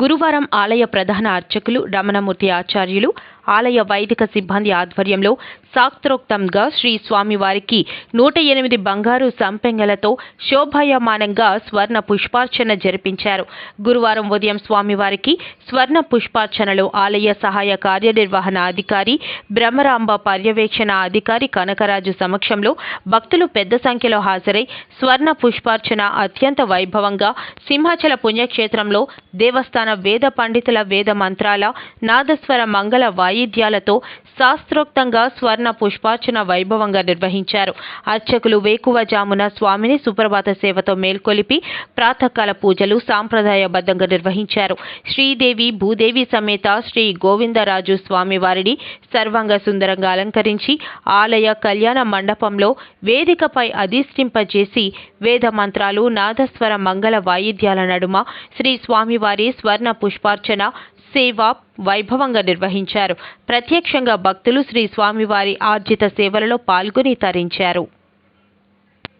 గురువారం ఆలయ ప్రధాన అర్చకులు రమణమూర్తి ఆచార్యులు ఆలయ వైదిక సిబ్బంది ఆధ్వర్యంలో శాస్త్రోక్తంగా శ్రీ స్వామివారికి 108 బంగారు సంపెంగలతో శోభాయమానంగా స్వర్ణ పుష్పార్చన జరిపించారు. గురువారం ఉదయం స్వామివారికి స్వర్ణ పుష్పార్చనలో ఆలయ సహాయ కార్యనిర్వహణ అధికారి బ్రహ్మరాంబ పర్యవేక్షణ అధికారి కనకరాజు సమక్షంలో భక్తులు పెద్ద సంఖ్యలో హాజరై స్వర్ణ పుష్పార్చన అత్యంత వైభవంగా సింహాచల పుణ్యక్షేత్రంలో దేవస్థాన వేద పండితుల వేద మంత్రాల నాదస్వర మంగళ వాయిద్యాలతో శాస్త్రోక్తంగా స్వర్ణ పుష్పార్చన వైభవంగా నిర్వహించారు. అర్చకులు వేకువజామున స్వామిని సుప్రభాత సేవతో మేల్కొలిపి ప్రాతకాల పూజలు సాంప్రదాయబద్ధంగా నిర్వహించారు. శ్రీదేవి భూదేవి సమేత శ్రీ గోవిందరాజు స్వామివారిని సర్వాంగ సుందరంగా అలంకరించి ఆలయ కళ్యాణ మండపంలో వేదికపై అధిష్ఠింపజేసి వేద మంత్రాలు నాదస్వర మంగళ వాయిద్యాల నడుమ శ్రీ స్వామివారి స్వర్ణ పుష్పార్చన సేవ వైభవంగా నిర్వహించారు. ప్రత్యక్షంగా భక్తులు శ్రీ స్వామివారి ఆర్జిత సేవలలో పాల్గొని తరించారు.